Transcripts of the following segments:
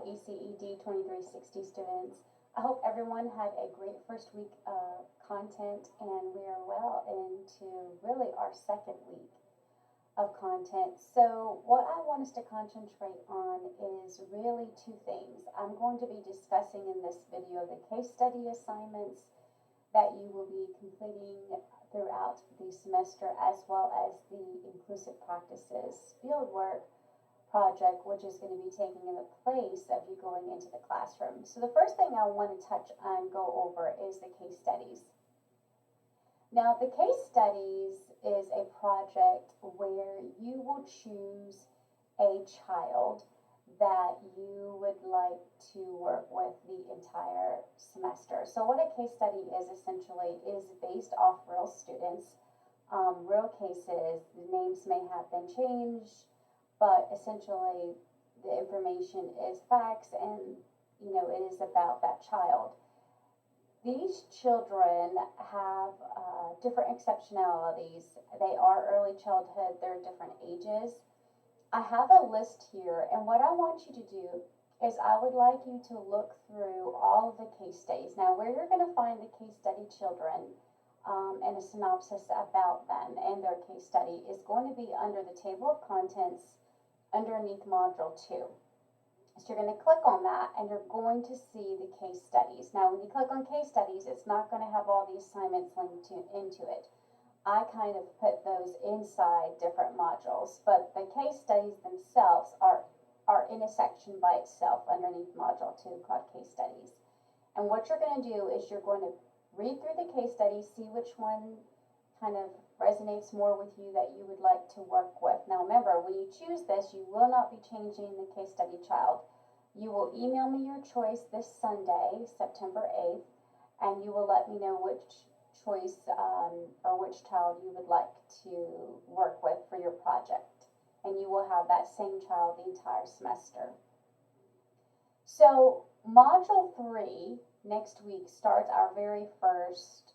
ECED 2360 students. I hope everyone had a great first week of content, and we are well into really our second week of content. So what I want us to concentrate on is really two things. I'm going to be discussing in this video the case study assignments that you will be completing throughout the semester, as well as the inclusive practices fieldwork project, which is going to be taking the place of you going into the classroom. So the first thing I want to touch on, go over, is the case studies. Now, the case studies is a project where you will choose a child that you would like to work with the entire semester. So what a case study is essentially is based off real students, real cases. The names may have been changed, but essentially the information is facts, and it is about that child. These children have different exceptionalities. They are early childhood, they're different ages. I have a list here, and what I want you to do is I would like you to look through all of the case studies. Now, where you're going to find the case study children and a synopsis about them and their case study is going to be under the table of contents underneath Module 2. So you're going to click on that, and you're going to see the case studies. Now, when you click on case studies, it's not going to have all the assignments linked into it. I kind of put those inside different modules, but the case studies themselves are in a section by itself underneath Module 2 called Case Studies. And what you're going to do is you're going to read through the case studies, see which one kind of resonates more with you that you would like to work with. Now remember, when you choose this, you will not be changing the case study child. You will email me your choice this Sunday, September 8th, and you will let me know which choice or which child you would like to work with for your project. And you will have that same child the entire semester. So Module 3 next week starts our very first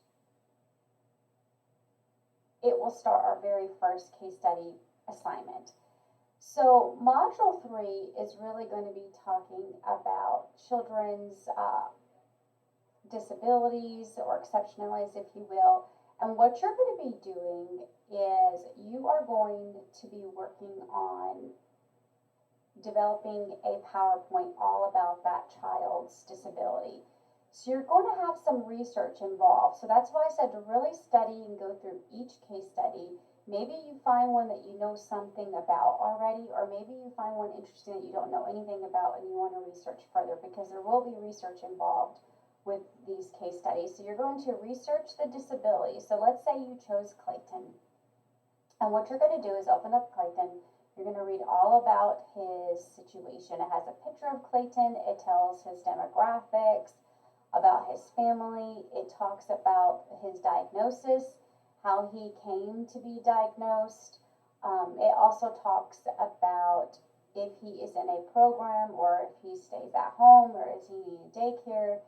case study assignment. So Module 3 is really going to be talking about children's disabilities or exceptionalities, if you will. And what you're going to be doing is you are going to be working on developing a PowerPoint all about that child's disability. So you're going to have some research involved. So that's why I said to really study and go through each case study. Maybe you find one that you know something about already, or maybe you find one interesting that you don't know anything about and you want to research further, because there will be research involved with these case studies. So you're going to research the disability. So let's say you chose Clayton. And what you're going to do is open up Clayton. You're going to read all about his situation. It has a picture of Clayton. It tells his demographics, about his family. It talks about his diagnosis, how he came to be diagnosed. It also talks about if he is in a program or if he stays at home or is he in daycare.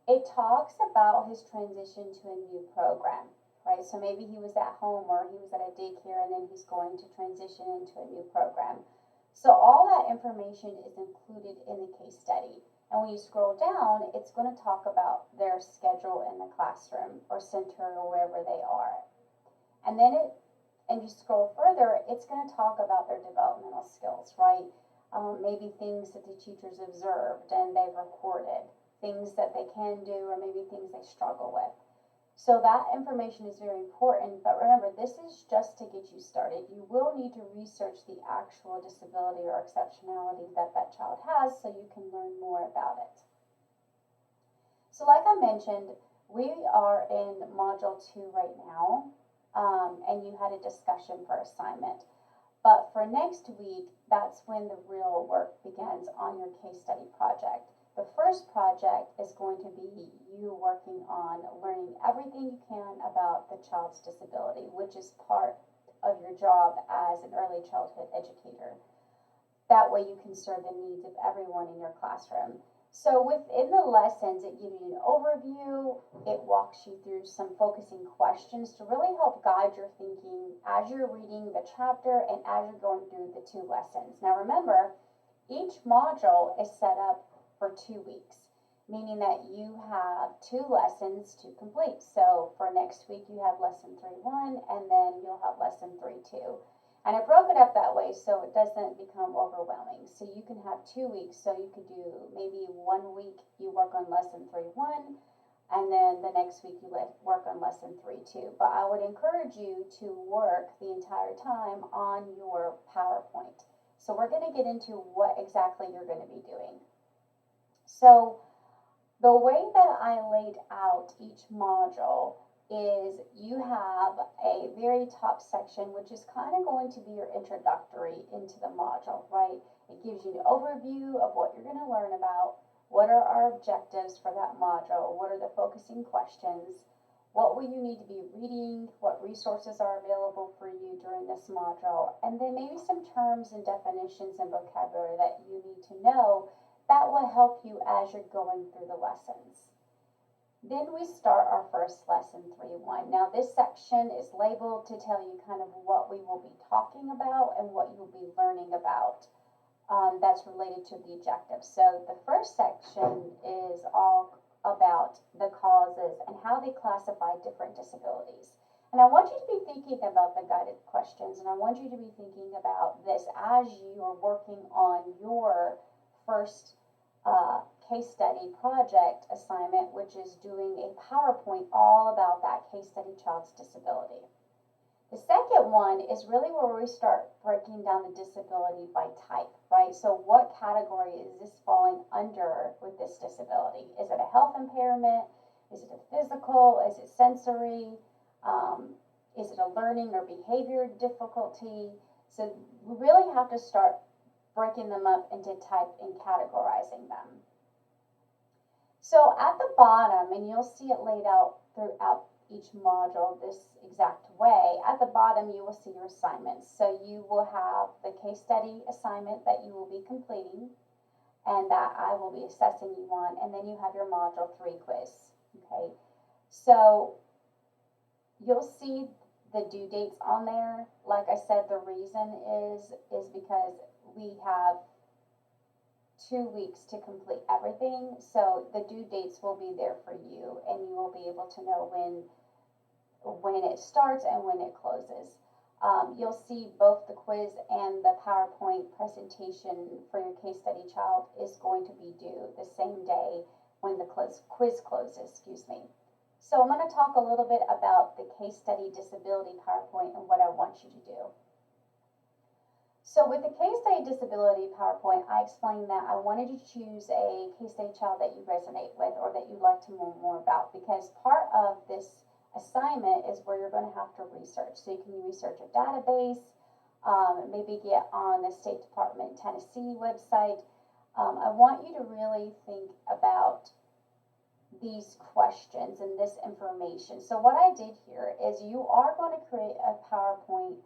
It talks about his transition to a new program, right? So maybe he was at home or he was at a daycare and then he's going to transition into a new program. So all that information is included in the case study. And when you scroll down, it's going to talk about their schedule in the classroom or center or wherever they are. And then you scroll further, it's going to talk about their developmental skills, right? Maybe things that the teachers observed and they've recorded, things that they can do, or maybe things they struggle with. So that information is very important, but remember, this is just to get you started. You will need to research the actual disability or exceptionality that that child has so you can learn more about it. So like I mentioned, we are in Module 2 right now, and you had a discussion for assignment. But for next week, that's when the real work begins on your case study project. The first project is going to be you working on learning everything you can about the child's disability, which is part of your job as an early childhood educator. That way you can serve the needs of everyone in your classroom. So within the lessons, it gives you an overview, it walks you through some focusing questions to really help guide your thinking as you're reading the chapter and as you're going through the two lessons. Now remember, Each module is set up for 2 weeks, meaning that you have 2 lessons to complete. So for next week, you have lesson 3.1, and then you'll have lesson 3.2. And I broke it up that way so it doesn't become overwhelming. So you can have 2 weeks. So you could do maybe 1 week you work on lesson 3.1, and then the next week you work on lesson 3.2. But I would encourage you to work the entire time on your PowerPoint. So we're going to get into what exactly you're going to be doing. So the way that I laid out each module is you have a very top section, which is kind of going to be your introductory into the module, right? It gives you an overview of what you're going to learn about, what are our objectives for that module, what are the focusing questions, what will you need to be reading, what resources are available for you during this module, and then maybe some terms and definitions and vocabulary that you need to know that will help you as you're going through the lessons. Then we start our first lesson, 3.1. Now this section is labeled to tell you kind of what we will be talking about and what you'll be learning about that's related to the objectives. So the first section is all about the causes and how they classify different disabilities. And I want you to be thinking about the guided questions, and I want you to be thinking about this as you are working on your first case study project assignment, which is doing a PowerPoint all about that case study child's disability. The second one is really where we start breaking down the disability by type, right? So what category is this falling under with this disability? Is it a health impairment? Is it a physical? Is it sensory? Is it a learning or behavior difficulty? So we really have to start breaking them up into type and categorizing them. So at the bottom, and you'll see it laid out throughout each module this exact way, at the bottom you will see your assignments. So you will have the case study assignment that you will be completing and that I will be assessing you on, and then you have your module 3 quiz. Okay, so you'll see the due dates on there. Like I said, the reason is because we have 2 weeks to complete everything, so the due dates will be there for you, and you will be able to know when it starts and when it closes. You'll see both the quiz and the PowerPoint presentation for your case study child is going to be due the same day when the quiz closes, So I'm going to talk a little bit about the case study disability PowerPoint and what I want you to do. So with the case study disability PowerPoint, I explained that I wanted you to choose a case study child that you resonate with or that you'd like to know more about, because part of this assignment is where you're going to have to research. So you can research a database, maybe get on the State Department Tennessee website. I want you to really think about these questions and this information. So what I did here is you are going to create a PowerPoint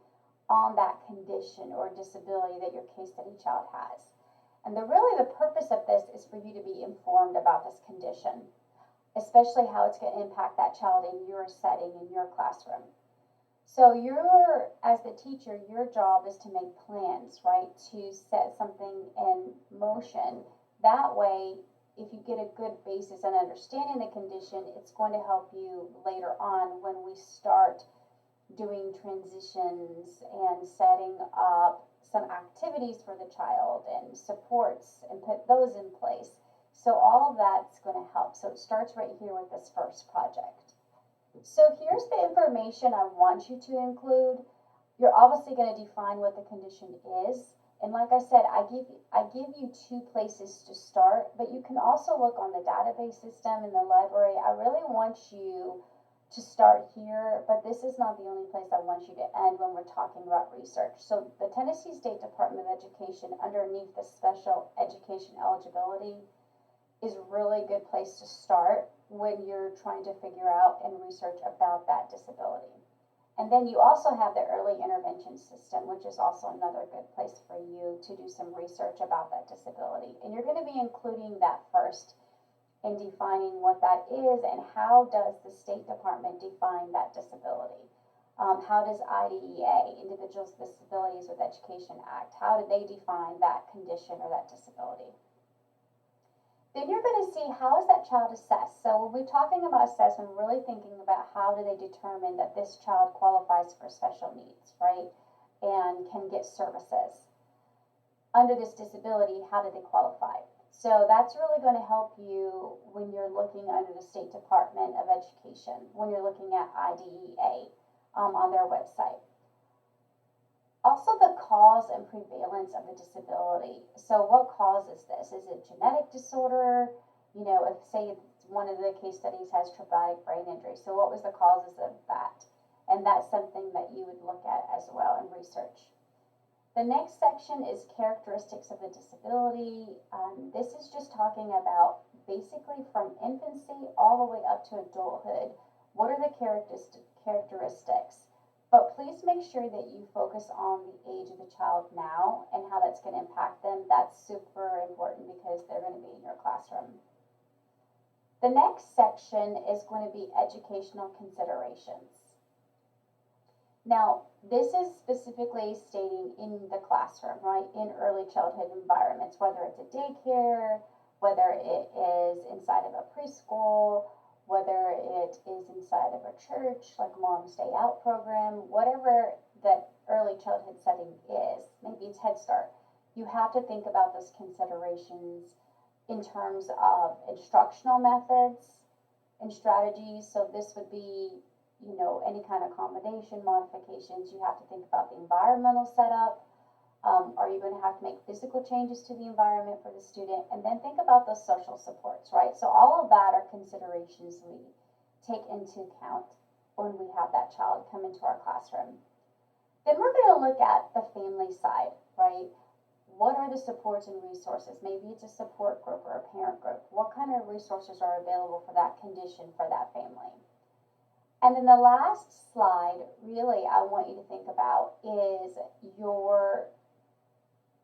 on that condition or disability that your case study child has. And really the purpose of this is for you to be informed about this condition, especially how it's going to impact that child in your setting, in your classroom. So as the teacher, your job is to make plans, right, to set something in motion. That way, if you get a good basis and understanding the condition, it's going to help you later on when we start doing transitions and setting up some activities for the child and supports and put those in place. So all of that's going to help. So it starts right here with this first project. So here's the information I want you to include. You're obviously going to define what the condition is. And like I said, I give you 2 places to start, but you can also look on the database system in the library. I really want you to start here, but this is not the only place I want you to end when we're talking about research. So the Tennessee State Department of Education, underneath the special education eligibility, is a really good place to start when you're trying to figure out and research about that disability. And then you also have the early intervention system, which is also another good place for you to do some research about that disability. And you're going to be including that first in defining what that is and how does the State Department define that disability. How does IDEA, Individuals with Disabilities with Education Act, how do they define that condition or that disability? Then you're going to see, how is that child assessed? So when we're talking about assessment, we're really thinking about how do they determine that this child qualifies for special needs, right? And can get services. Under this disability, how do they qualify? So that's really going to help you when you're looking under the State Department of Education, when you're looking at IDEA on their website. Also, the cause and prevalence of the disability. So what causes this? Is it genetic disorder? You know, if say one of the case studies has traumatic brain injury. So what was the causes of that? And that's something that you would look at as well in research. The next section is characteristics of the disability. This is just talking about basically from infancy all the way up to adulthood. What are the characteristics? But please make sure that you focus on the age of the child now and how that's going to impact them. That's super important because they're going to be in your classroom. The next section is going to be educational considerations. Now, this is specifically stating in the classroom, right, in early childhood environments, whether it's a daycare, whether it is inside of a preschool, whether it is inside of a church, like Mom Stay Out program, whatever that early childhood setting is, maybe it's Head Start, you have to think about those considerations in terms of instructional methods and strategies. So this would be, you know, any kind of accommodation, modifications. You have to think about the environmental setup. Are you going to have to make physical changes to the environment for the student? And then think about those social supports, right? So all of that are considerations we take into account when we have that child come into our classroom. Then we're going to look at the family side, right? What are the supports and resources? Maybe it's a support group or a parent group. What kind of resources are available for that condition for that family? And then the last slide, really, I want you to think about is your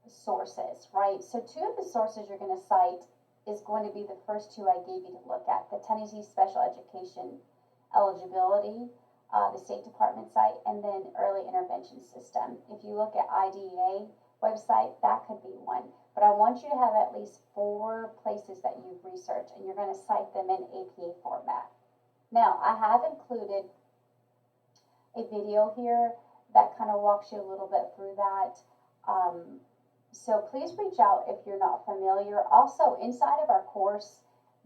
sources, right? So two of the sources you're going to cite is going to be the first two I gave you to look at, the Tennessee Special Education Eligibility, the State Department site, and then Early Intervention System. If you look at IDEA website, that could be one. But I want you to have at least 4 places that you've researched, and you're going to cite them in APA format. Now, I have included a video here that kind of walks you a little bit through that. So please reach out if you're not familiar. Also, inside of our course,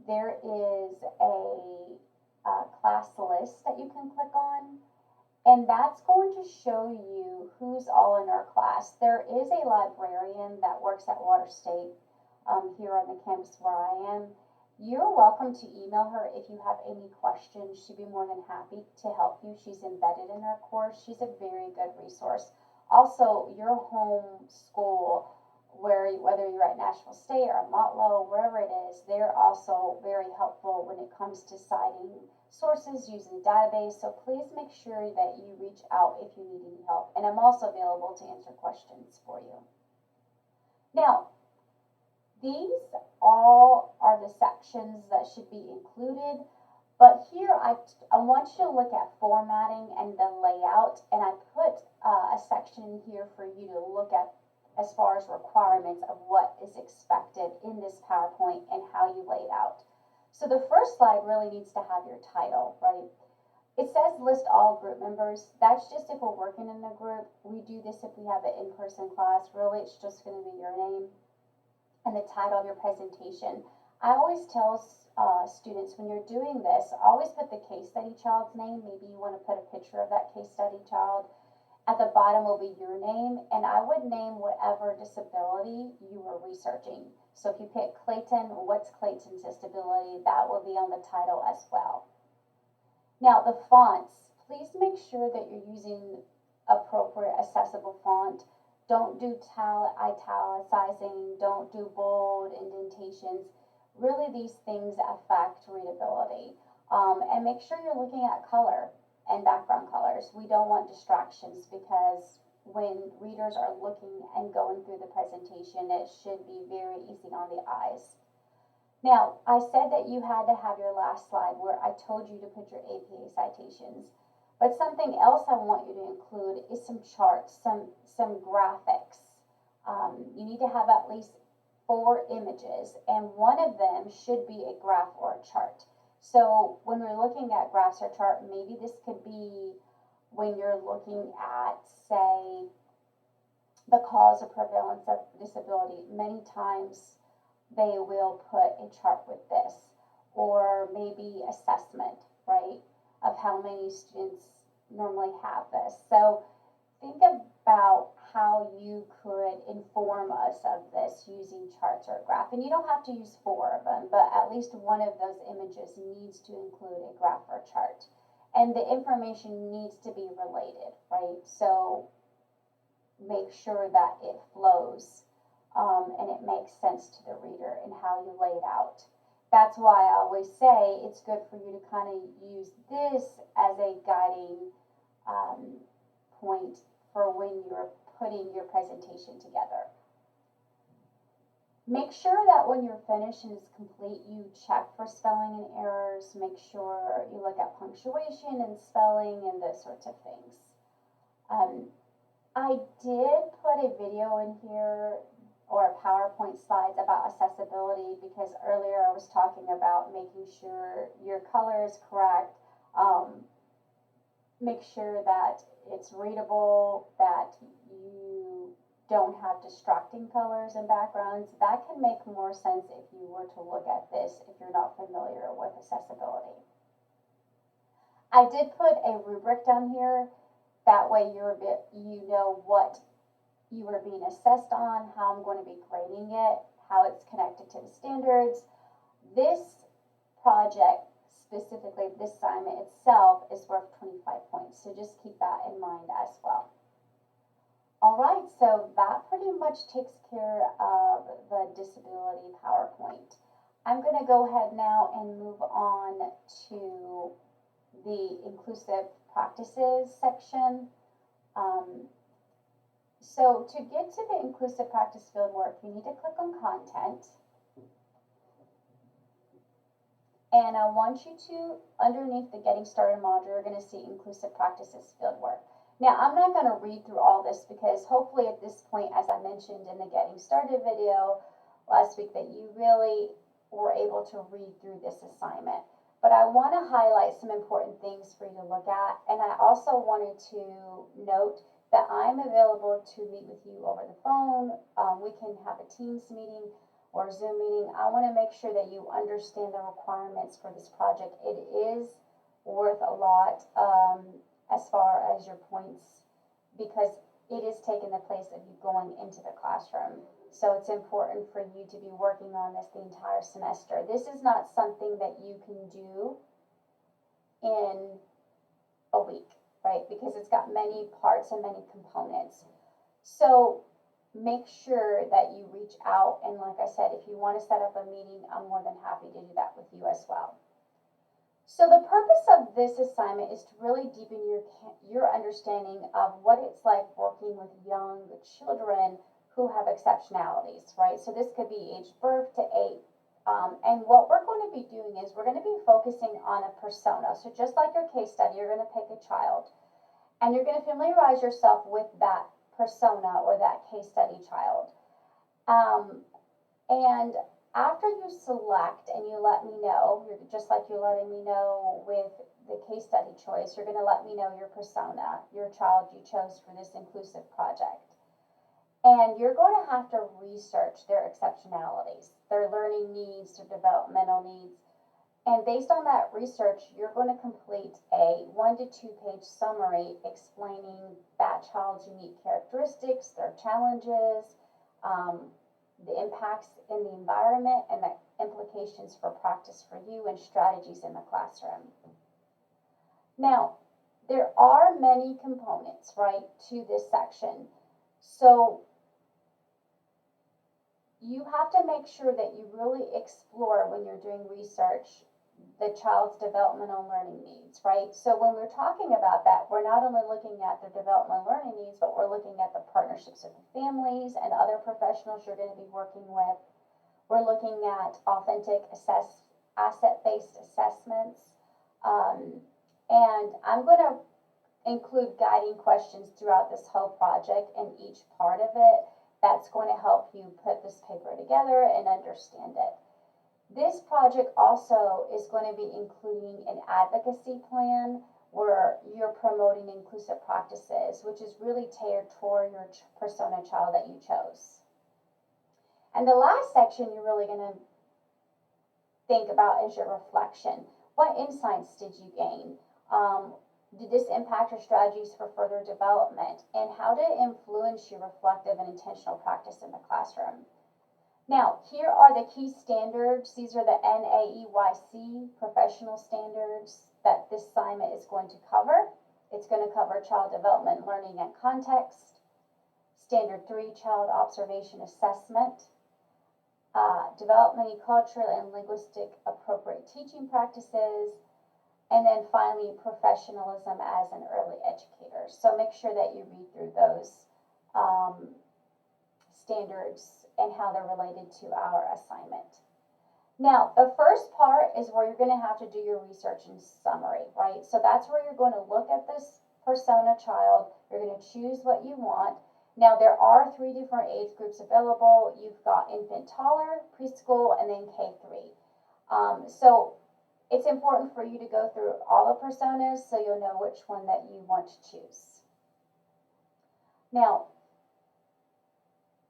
there is a class list that you can click on, and that's going to show you who's all in our class. There is a librarian that works at Water State here on the campus where I am. You're welcome to email her if you have any questions. She'd be more than happy to help you. She's embedded in our course. She's a very good resource. Also, your home school, whether you're at Nashville State or Motlow, wherever it is, they're also very helpful when it comes to citing sources, using the database. So please make sure that you reach out if you need any help. And I'm also available to answer questions for you. Now, these all are the sections that should be included. But here, I want you to look at formatting and the layout, and I put a section here for you to look at as far as requirements of what is expected in this PowerPoint and how you lay it out. So the first slide really needs to have your title, right? It says list all group members. That's just if we're working in a group. We do this if we have an in-person class. Really, it's just going to be your name and the title of your presentation. I always tell students, when you're doing this, always put the case study child's name. Maybe you want to put a picture of that case study child. At the bottom will be your name, and I would name whatever disability you were researching. So if you pick Clayton, what's Clayton's disability? That will be on the title as well. Now, the fonts, please make sure that you're using appropriate accessible font. Don't do italicizing, don't do bold indentations. Really, these things affect readability. And make sure you're looking at color and background colors. We don't want distractions, because when readers are looking and going through the presentation, it should be very easy on the eyes. Now, I said that you had to have your last slide where I told you to put your APA citations. But something else I want you to include is some charts, some graphics. You need to have at least 4 images, and one of them should be a graph or a chart. So when we're looking at graphs or chart, maybe this could be when you're looking at, say, the cause or prevalence of disability. Many times they will put a chart with this, or maybe assessment, right, of how many students normally have this. So think about how you could inform us of this using charts or a graph. And you don't have to use 4 of them, but at least one of those images needs to include a graph or chart. And the information needs to be related, right? So make sure that it flows and it makes sense to the reader and how you lay it out. That's why I always say it's good for you to kind of use this as a guiding point for when you're putting your presentation together. Make sure that when you're finished and it's complete, you check for spelling and errors. Make sure you look at punctuation and spelling and those sorts of things. I did put a video in here or PowerPoint slides about accessibility because earlier I was talking about making sure your color is correct. Make sure that it's readable, that you don't have distracting colors and backgrounds. That can make more sense if you were to look at this if you're not familiar with accessibility. I did put a rubric down here. That way you know what you are being assessed on, how I'm going to be grading it, how it's connected to the standards. This project, specifically this assignment itself, is worth 25 points. So just keep that in mind as well. All right, so that pretty much takes care of the disability PowerPoint. I'm going to go ahead now and move on to the inclusive practices section. So to get to the inclusive practice fieldwork, you need to click on content. And I want you to, underneath the getting started module, you're going to see inclusive practices fieldwork. Now, I'm not going to read through all this because hopefully at this point, as I mentioned in the getting started video last week, that you really were able to read through this assignment. But I want to highlight some important things for you to look at. And I also wanted to note that I'm available to meet with you over the phone. We can have a Teams meeting or Zoom meeting. I want to make sure that you understand the requirements for this project. It is worth a lot as far as your points because it is taking the place of you going into the classroom. So it's important for you to be working on this the entire semester. This is not something that you can do in a week, right? Because it's got many parts and many components. So make sure that you reach out. And like I said, if you want to set up a meeting, I'm more than happy to do that with you as well. So the purpose of this assignment is to really deepen your understanding of what it's like working with young children who have exceptionalities, right? So this could be age birth to 8. And what we're going to be doing is we're going to be focusing on a persona. So just like your case study, you're going to pick a child and you're going to familiarize yourself with that persona or that case study child. And after you select and you let me know, just like you're letting me know with the case study choice, you're going to let me know your persona, your child you chose for this inclusive project. And you're going to have to research their exceptionalities, their learning needs, their developmental needs. And based on that research, you're going to complete a 1 to 2 page summary explaining that child's unique characteristics, their challenges, the impacts in the environment, and the implications for practice for you and strategies in the classroom. Now, there are many components, right, to this section. So you have to make sure that you really explore when you're doing research the child's developmental learning needs, right? So when we're talking about that, we're not only looking at their developmental learning needs, but we're looking at the partnerships with the families and other professionals you're going to be working with. We're looking at authentic asset-based assessments. And I'm going to include guiding questions throughout this whole project and each part of it. That's going to help you put this paper together and understand it. This project also is going to be including an advocacy plan where you're promoting inclusive practices, which is really tailored toward your persona child that you chose. And the last section you're really going to think about is your reflection. What insights did you gain? Did this impact your strategies for further development? And how did it influence your reflective and intentional practice in the classroom? Now, here are the key standards. These are the NAEYC professional standards that this assignment is going to cover. It's going to cover child development, learning, and context. Standard 3, child observation assessment. Developmentally, cultural, and linguistic appropriate teaching practices. And then finally, professionalism as an early educator. So make sure that you read through those standards and how they're related to our assignment. Now, the first part is where you're going to have to do your research and summary, right? So that's where you're going to look at this persona child. You're going to choose what you want. Now, there are 3 different age groups available. You've got infant toddler, preschool, and then K3. So it's important for you to go through all the personas so you'll know which one that you want to choose. Now,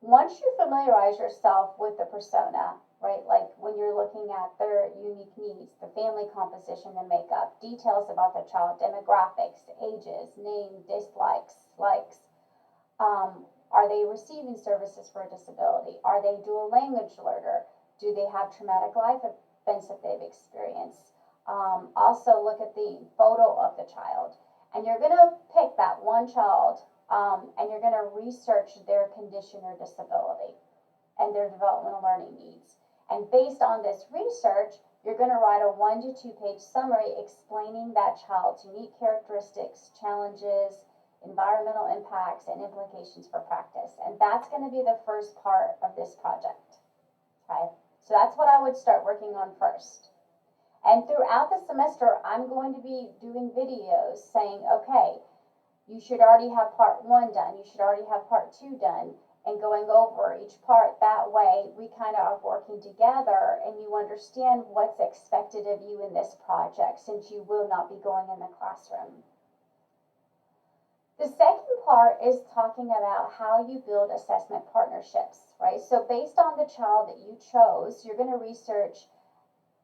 once you familiarize yourself with the persona, right, like when you're looking at their unique needs, the family composition and makeup, details about the child, demographics, ages, name, dislikes, likes, are they receiving services for a disability? Are they dual language learner? Do they have traumatic life events that they've experienced? Also look at the photo of the child, and you're going to pick that one child and you're going to research their condition or disability and their developmental learning needs. And based on this research, you're going to write a 1 to 2 page summary explaining that child's unique characteristics, challenges, environmental impacts, and implications for practice. And that's going to be the first part of this project. Okay, so that's what I would start working on first. And throughout the semester, I'm going to be doing videos saying, okay, you should already have part 1 done, you should already have part 2 done, and going over each part. That way, we kind of are working together and you understand what's expected of you in this project, since you will not be going in the classroom. The second part is talking about how you build assessment partnerships, right? So based on the child that you chose, you're going to research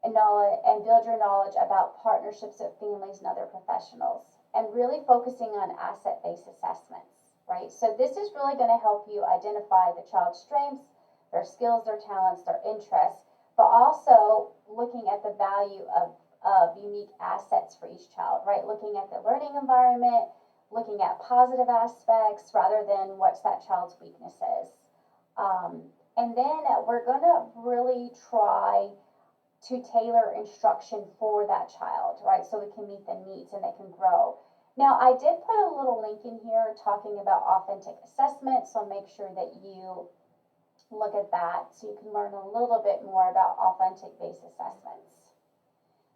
and build your knowledge about partnerships with families and other professionals, and really focusing on asset-based assessments, right? So this is really going to help you identify the child's strengths, their skills, their talents, their interests, but also looking at the value of unique assets for each child, right? Looking at the learning environment, looking at positive aspects rather than what's that child's weaknesses. And then we're going to really try to tailor instruction for that child, right? So we can meet the needs and they can grow. Now, I did put a little link in here talking about authentic assessment, so make sure that you look at that so you can learn a little bit more about authentic-based assessments.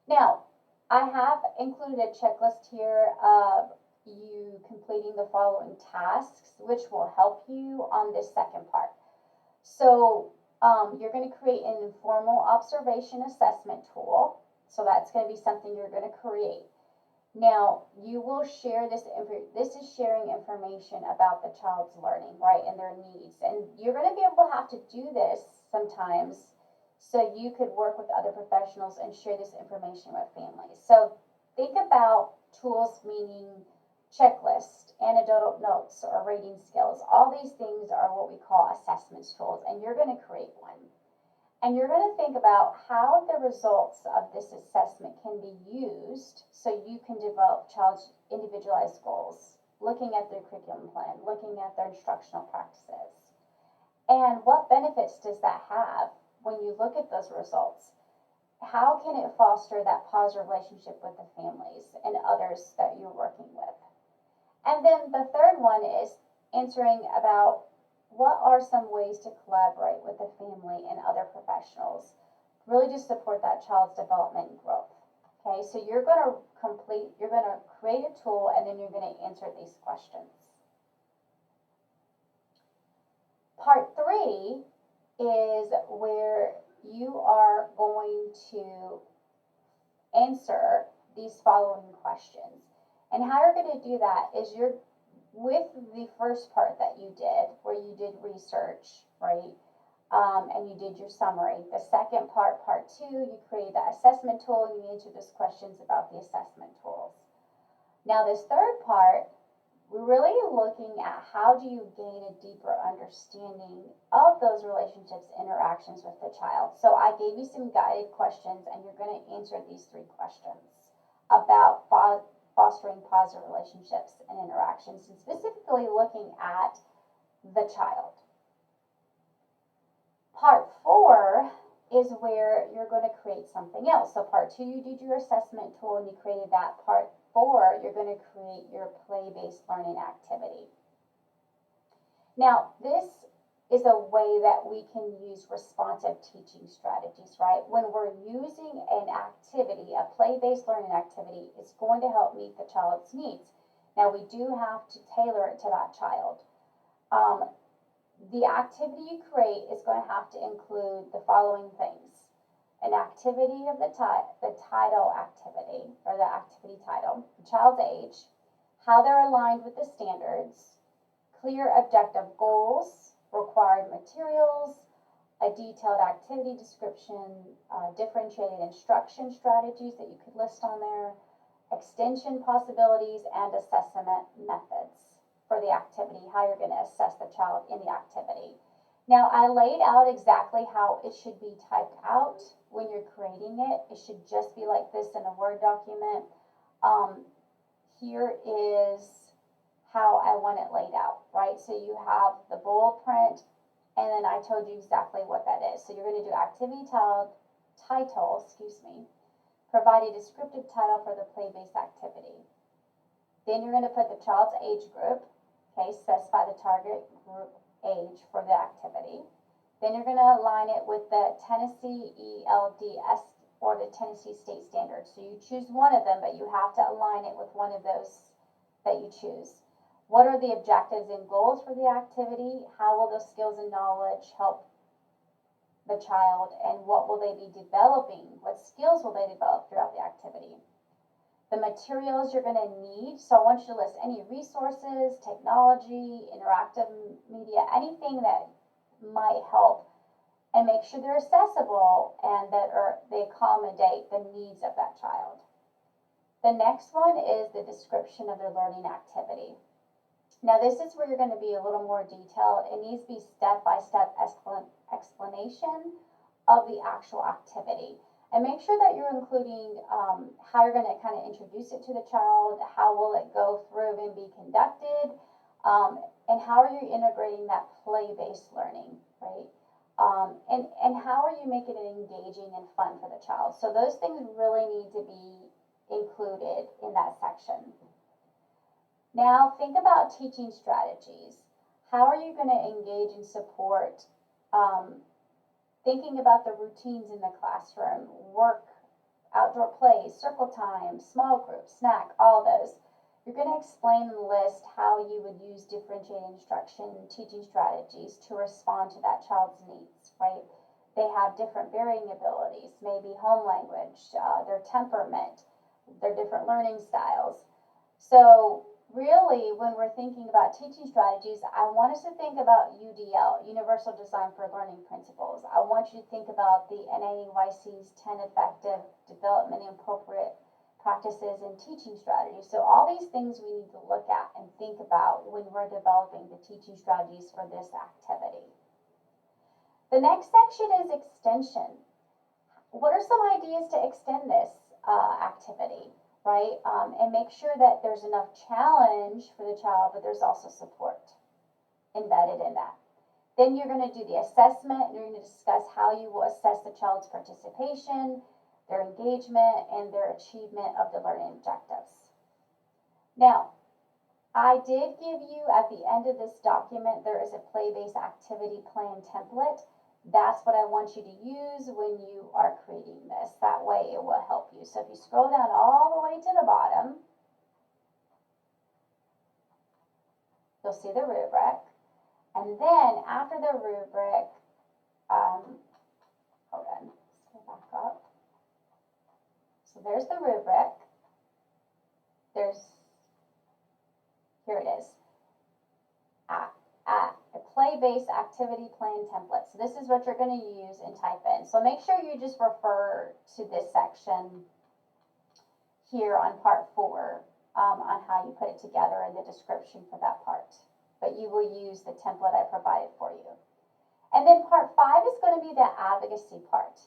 Now, I have included a checklist here of you completing the following tasks, which will help you on this second part. So you're going to create an informal observation assessment tool. So that's going to be something you're going to create. Now, you will share this is sharing information about the child's learning, right, and their needs. And you're going to be able to have to do this sometimes so you could work with other professionals and share this information with families. So think about tools, meaning checklist, anecdotal notes, or rating skills. All these things are what we call assessments tools, and you're going to create one. And you're going to think about how the results of this assessment can be used so you can develop child's individualized goals, looking at their curriculum plan, looking at their instructional practices. And what benefits does that have when you look at those results? How can it foster that positive relationship with the families and others that you're working with? And then the third one is answering about what are some ways to collaborate with the family and other professionals, really to support that child's development and growth. Okay, so you're going to create a tool, and then you're going to answer these questions. Part 3 is where you are going to answer these following questions. And how you're going to do that is you're with the first part that you did, where you did research, right? And you did your summary. The second part, part 2, you created that assessment tool and you answered those questions about the assessment tools. Now this third part, we're really looking at how do you gain a deeper understanding of those relationships, interactions with the child. So I gave you some guided questions, and you're going to answer these 3 questions about fostering positive relationships and interactions, and specifically looking at the child. Part 4 is where you're going to create something else. So part 2, you did your assessment tool and you created that. Part 4, you're going to create your play-based learning activity. Now, this is a way that we can use responsive teaching strategies, right? When we're using an activity, a play-based learning activity, it's going to help meet the child's needs. Now, we do have to tailor it to that child. The activity you create is going to have to include the following things: an activity of the title activity, or the activity title, the child's age, how they're aligned with the standards, clear objective goals, required materials, a detailed activity description, differentiated instruction strategies that you could list on there, extension possibilities, and assessment methods for the activity, how you're going to assess the child in the activity. Now, I laid out exactly how it should be typed out when you're creating it. It should just be like this in a Word document. Here is how I want it laid out, right? So you have the bold print, and then I told you exactly what that is. So you're going to do activity title, provide a descriptive title for the play-based activity. Then you're going to put the child's age group, okay, specify the target group age for the activity. Then you're going to align it with the Tennessee ELDS or the Tennessee State Standards. So you choose one of them, but you have to align it with one of those that you choose. What are the objectives and goals for the activity? How will those skills and knowledge help the child, and what will they be developing? What skills will they develop throughout the activity? The materials you're going to need. So I want you to list any resources, technology, interactive media, anything that might help, and make sure they're accessible and that they accommodate the needs of that child. The next one is the description of their learning activity. Now this is where you're going to be a little more detailed. It needs to be step-by-step explanation of the actual activity. And make sure that you're including how you're going to kind of introduce it to the child, how will it go through and be conducted, and how are you integrating that play-based learning, right? And how are you making it engaging and fun for the child? So those things really need to be included in that section. Now think about teaching strategies. How are you going to engage and support thinking about the routines in the classroom, work, outdoor plays, circle time, small groups, snack, all those. You're going to explain and list how you would use differentiated instruction teaching strategies to respond to that child's needs, right? They have different varying abilities, maybe home language, their temperament, their different learning styles. So really, when we're thinking about teaching strategies, I want us to think about UDL, Universal Design for Learning Principles. I want you to think about the NAEYC's 10 Effective Development and Appropriate Practices and Teaching Strategies. So all these things we need to look at and think about when we're developing the teaching strategies for this activity. The next section is extension. What are some ideas to extend this activity? Right? And make sure that there's enough challenge for the child, but there's also support embedded in that. Then you're going to do the assessment, and you're going to discuss how you will assess the child's participation, their engagement, and their achievement of the learning objectives. Now, I did give you, at the end of this document, there is a play-based activity plan template. That's what I want you to use when you are creating this. That way it will help you. So if you scroll down all the way to the bottom, you'll see the rubric. And then after the rubric, hold on, let's go back up. So there's the rubric. Here it is. A play-based activity plan template. So this is what you're going to use and type in. So make sure you just refer to this section here on part 4 on how you put it together and the description for that part. But you will use the template I provided for you. And then part 5 is going to be the advocacy part,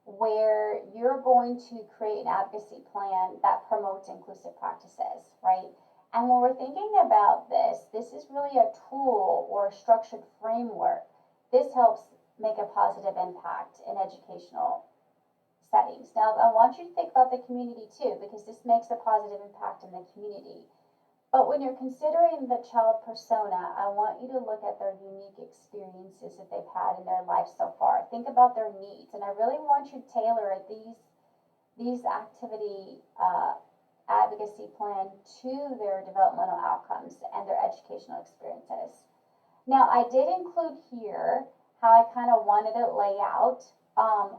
where you're going to create an advocacy plan that promotes inclusive practices, right? And when we're thinking about this is really a tool or a structured framework. This helps make a positive impact in educational settings. Now, I want you to think about the community too, because this makes a positive impact in the community. But when you're considering the child persona, I want you to look at their unique experiences that they've had in their life so far. Think about their needs, and I really want you to tailor these activity advocacy plan to their developmental outcomes and their educational experiences. Now, I did include here how I kind of wanted it laid out.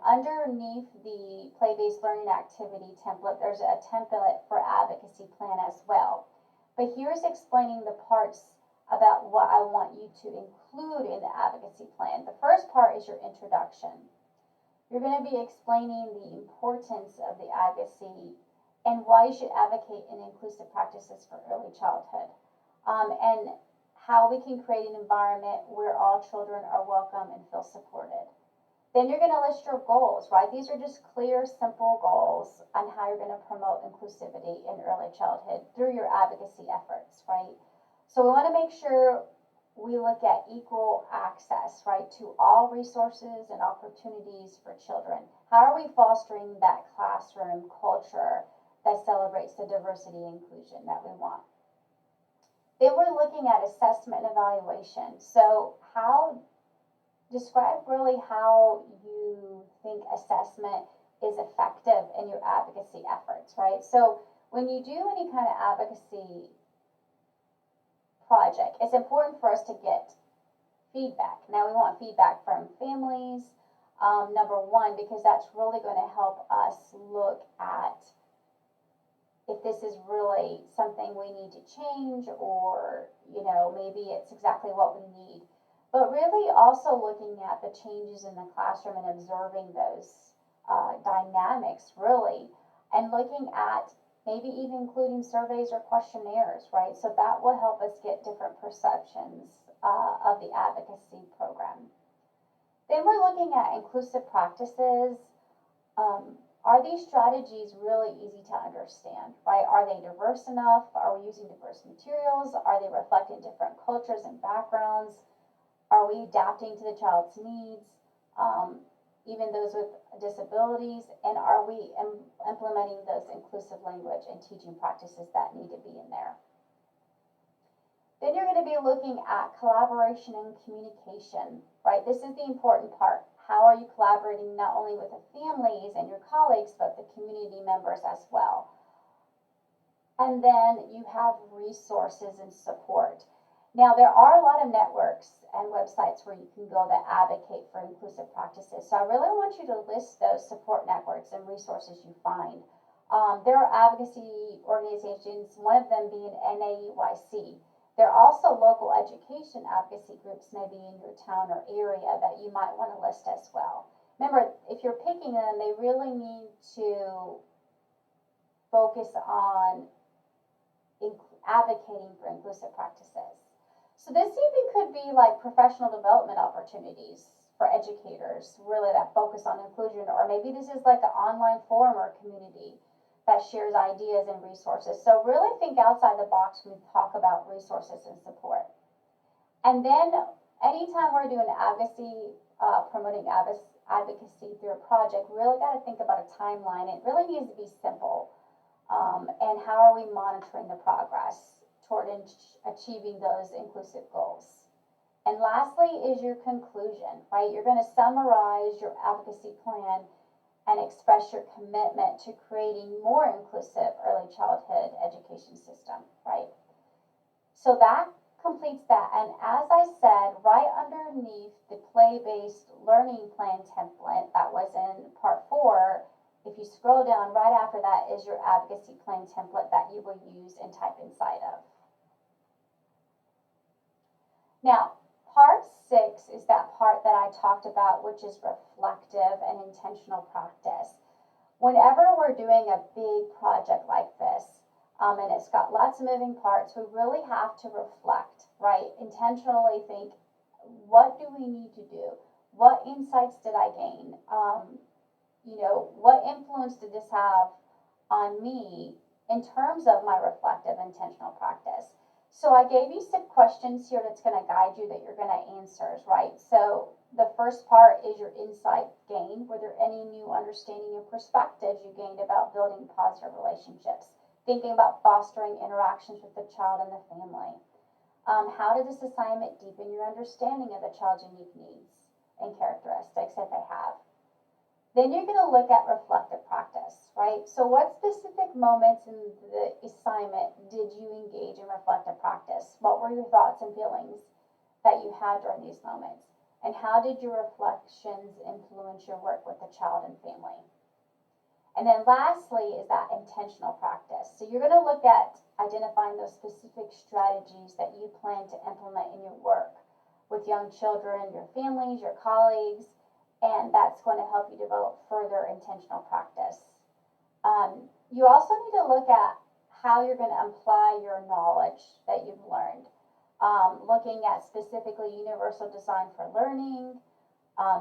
Underneath the play-based learning activity template, there's a template for advocacy plan as well. But here's explaining the parts about what I want you to include in the advocacy plan. The first part is your introduction. You're going to be explaining the importance of the advocacy and why you should advocate in inclusive practices for early childhood, and how we can create an environment where all children are welcome and feel supported. Then you're going to list your goals, right? These are just clear, simple goals on how you're going to promote inclusivity in early childhood through your advocacy efforts, right? So we want to make sure we look at equal access, right, to all resources and opportunities for children. How are we fostering that classroom culture that celebrates the diversity and inclusion that we want? Then we're looking at assessment and evaluation. So describe really how you think assessment is effective in your advocacy efforts, right? So when you do any kind of advocacy project, it's important for us to get feedback. Now we want feedback from families, number one, because that's really going to help us look at if this is really something we need to change, or, maybe it's exactly what we need. But really also looking at the changes in the classroom and observing those dynamics, really, and looking at maybe even including surveys or questionnaires, right? So that will help us get different perceptions of the advocacy program. Then we're looking at inclusive practices. Are these strategies really easy to understand, right? Are they diverse enough? Are we using diverse materials? Are they reflecting different cultures and backgrounds? Are we adapting to the child's needs, even those with disabilities? And are we implementing those inclusive language and teaching practices that need to be in there? Then you're going to be looking at collaboration and communication, right? This is the important part. How are you collaborating not only with the families and your colleagues, but the community members as well? And then you have resources and support. Now, there are a lot of networks and websites where you can go that advocate for inclusive practices. So I really want you to list those support networks and resources you find. There are advocacy organizations, one of them being NAEYC. There are also local education advocacy groups maybe in your town or area that you might want to list as well. Remember, if you're picking them, they really need to focus on advocating for inclusive practices. So this even could be like professional development opportunities for educators, really, that focus on inclusion, or maybe this is like an online forum or community that shares ideas and resources. So really think outside the box when we talk about resources and support. And then anytime we're doing advocacy, promoting advocacy through a project, we really got to think about a timeline. It really needs to be simple. And how are we monitoring the progress toward achieving those inclusive goals? And lastly is your conclusion, right? You're going to summarize your advocacy plan and express your commitment to creating more inclusive early childhood education system, right? So that completes that. And as I said, right underneath the play-based learning plan template that was in part 4, if you scroll down, right after that is your advocacy plan template that you will use and type inside of. Now, part 6 is that part that I talked about, which is reflective and intentional practice. Whenever we're doing a big project like this, and it's got lots of moving parts, we really have to reflect, right? Intentionally think, what do we need to do? What insights did I gain? What influence did this have on me in terms of my reflective intentional practice? So I gave you some questions here that's going to guide you that you're going to answer, right? So the first part is your insight gain. Were there any new understanding or perspectives you gained about building positive relationships? Thinking about fostering interactions with the child and the family. How did this assignment deepen your understanding of the child's unique needs and characteristics that they have? Then you're going to look at reflective practice, right? So what specific moments in the assignment did you engage in reflective practice? What were your thoughts and feelings that you had during these moments? And how did your reflections influence your work with the child and family? And then lastly is that intentional practice. So you're going to look at identifying those specific strategies that you plan to implement in your work with young children, your families, your colleagues, and that's going to help you develop further intentional practice. You also need to look at how you're going to apply your knowledge that you've learned. Looking at specifically universal design for learning,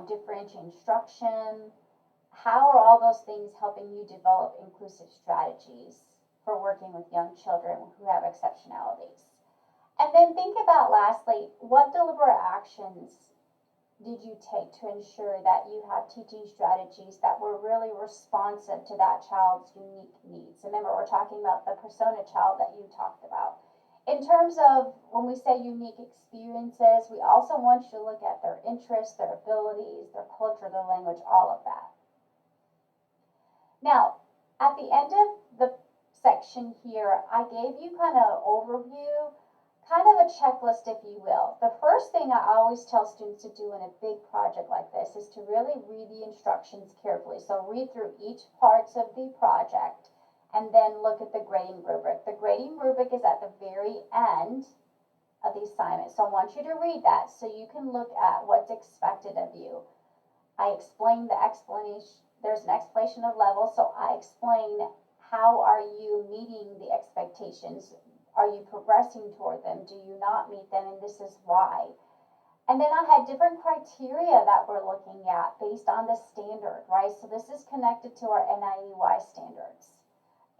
differentiating instruction. How are all those things helping you develop inclusive strategies for working with young children who have exceptionalities? And then think about, lastly, what deliberate actions did you take to ensure that you have teaching strategies that were really responsive to that child's unique needs? Remember, we're talking about the persona child that you talked about. In terms of when we say unique experiences, we also want you to look at their interests, their abilities, their culture, their language, all of that. Now, at the end of the section here, I gave you kind of overview, kind of a checklist, if you will. The first thing I always tell students to do in a big project like this is to really read the instructions carefully. So read through each parts of the project and then look at the grading rubric. The grading rubric is at the very end of the assignment. So I want you to read that so you can look at what's expected of you. I explained the explanation. There's an explanation of levels, so I explain how are you meeting the expectations. Are you progressing toward them? Do you not meet them? And this is why. And then I had different criteria that we're looking at based on the standard, right? So this is connected to our NIEY standards.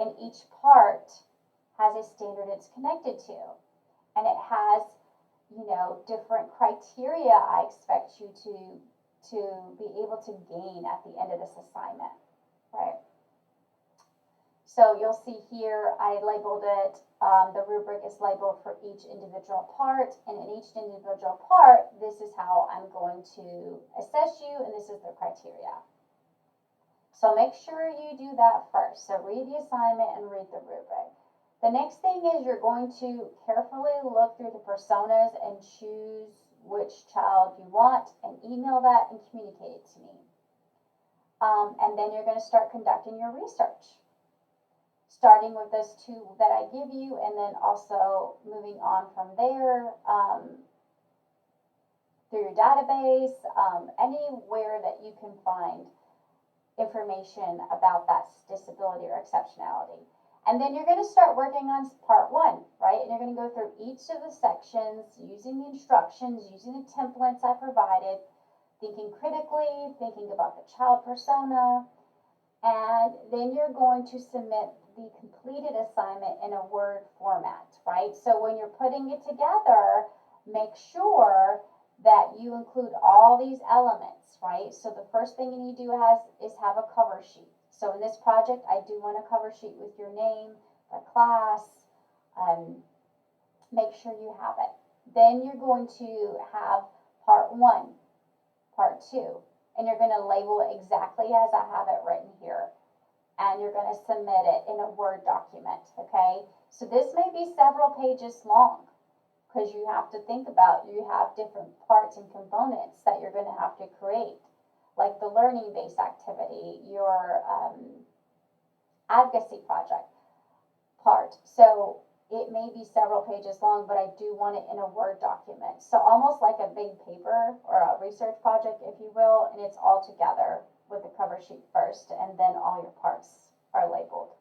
And each part has a standard it's connected to. And it has, different criteria I expect you to be able to gain at the end of this assignment, right? So you'll see here, I labeled it, the rubric is labeled for each individual part, and in each individual part, this is how I'm going to assess you, and this is the criteria. So make sure you do that first. So read the assignment and read the rubric. The next thing is you're going to carefully look through the personas and choose which child you want, and email that and communicate it to me. And then you're going to start conducting your research, starting with those two that I give you, and then also moving on from there through your database, anywhere that you can find information about that disability or exceptionality. And then you're going to start working on part 1, right? And you're going to go through each of the sections using the instructions, using the templates I provided, thinking critically, thinking about the child persona, and then you're going to submit the completed assignment in a Word format, right? So when you're putting it together, make sure that you include all these elements, right? So the first thing you need to do is have a cover sheet. So in this project, I do want a cover sheet with your name, the class. Make sure you have it. Then you're going to have part 1, part 2, and you're going to label it exactly as I have it written here. And you're going to submit it in a Word document, okay? So this may be several pages long because you have to think about, you have different parts and components that you're going to have to create, like the learning-based activity, your advocacy project part. So it may be several pages long, but I do want it in a Word document. So almost like a big paper or a research project, if you will, and it's all together with the cover sheet first, and then all your parts are labeled.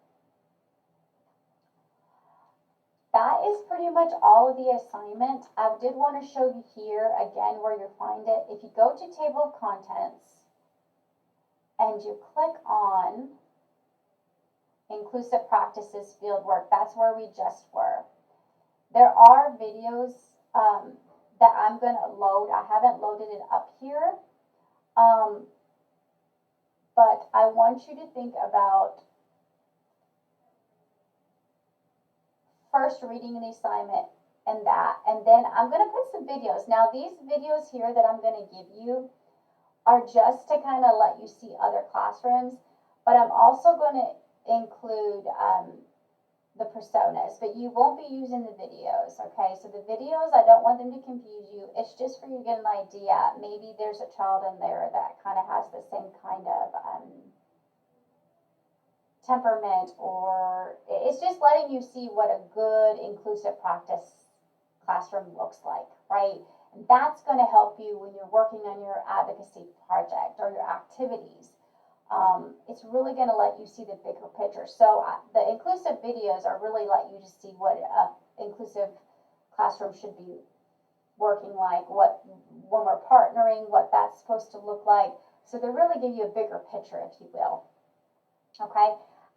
That is pretty much all of the assignment. I did want to show you here again where you'll find it. If you go to table of contents and you click on inclusive practices fieldwork, that's where we just were. There are videos that I'm going to load. I haven't loaded it up here. But I want you to think about first reading the assignment and that. And then I'm going to put some videos. Now, these videos here that I'm going to give you are just to kind of let you see other classrooms. But I'm also going to include the personas, but you won't be using the videos, okay? So the videos, I don't want them to confuse you. It's just for you to get an idea. Maybe there's a child in there that kind of has the same kind of temperament, or it's just letting you see what a good inclusive practice classroom looks like, right? And that's going to help you when you're working on your advocacy project or your activities. It's really going to let you see the bigger picture. So the inclusive videos are really let you to see what an inclusive classroom should be working like, what when we're partnering, what that's supposed to look like. So they really give you a bigger picture, if you will. Okay.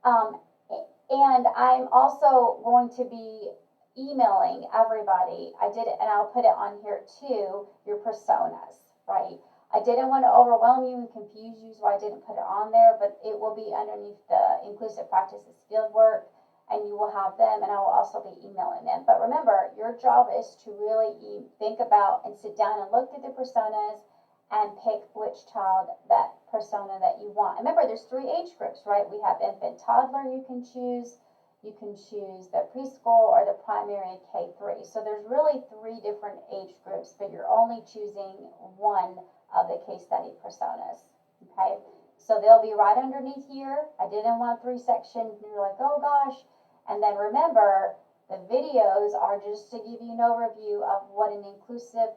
And I'm also going to be emailing everybody. I did it, and I'll put it on here too, your personas, right? I didn't want to overwhelm you and confuse you, so I didn't put it on there, but it will be underneath the inclusive practices fieldwork, and you will have them, and I will also be emailing them. But remember, your job is to really think about and sit down and look through the personas and pick which child, that persona that you want. Remember, there's 3 age groups, right? We have infant, toddler you can choose the preschool or the primary K3. So there's really 3 different age groups, but you're only choosing one of the case study personas, okay? So they'll be right underneath here. I didn't want 3 sections, and you're like, oh gosh. And then remember, the videos are just to give you an overview of what an inclusive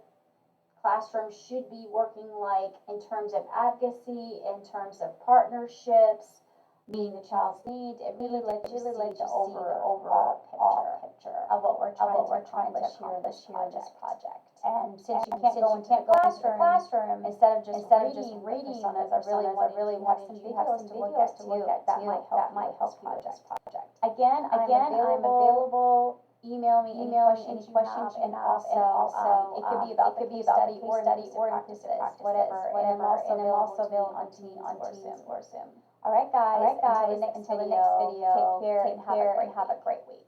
classroom should be working like in terms of advocacy, in terms of partnerships, meeting the child's need. It really lets you see the overall picture of what we're trying to accomplish here in this project. And since you can't go into the classroom, instead of just reading personas, I really wanted you to have some videos to look at that might help you with this project. Again, I'm available. Email me any questions you have, and also it could be about the case study or practices, whatever. And I'm also available on Teams or Zoom. All right, guys. Until the next video. Take care and have a great week.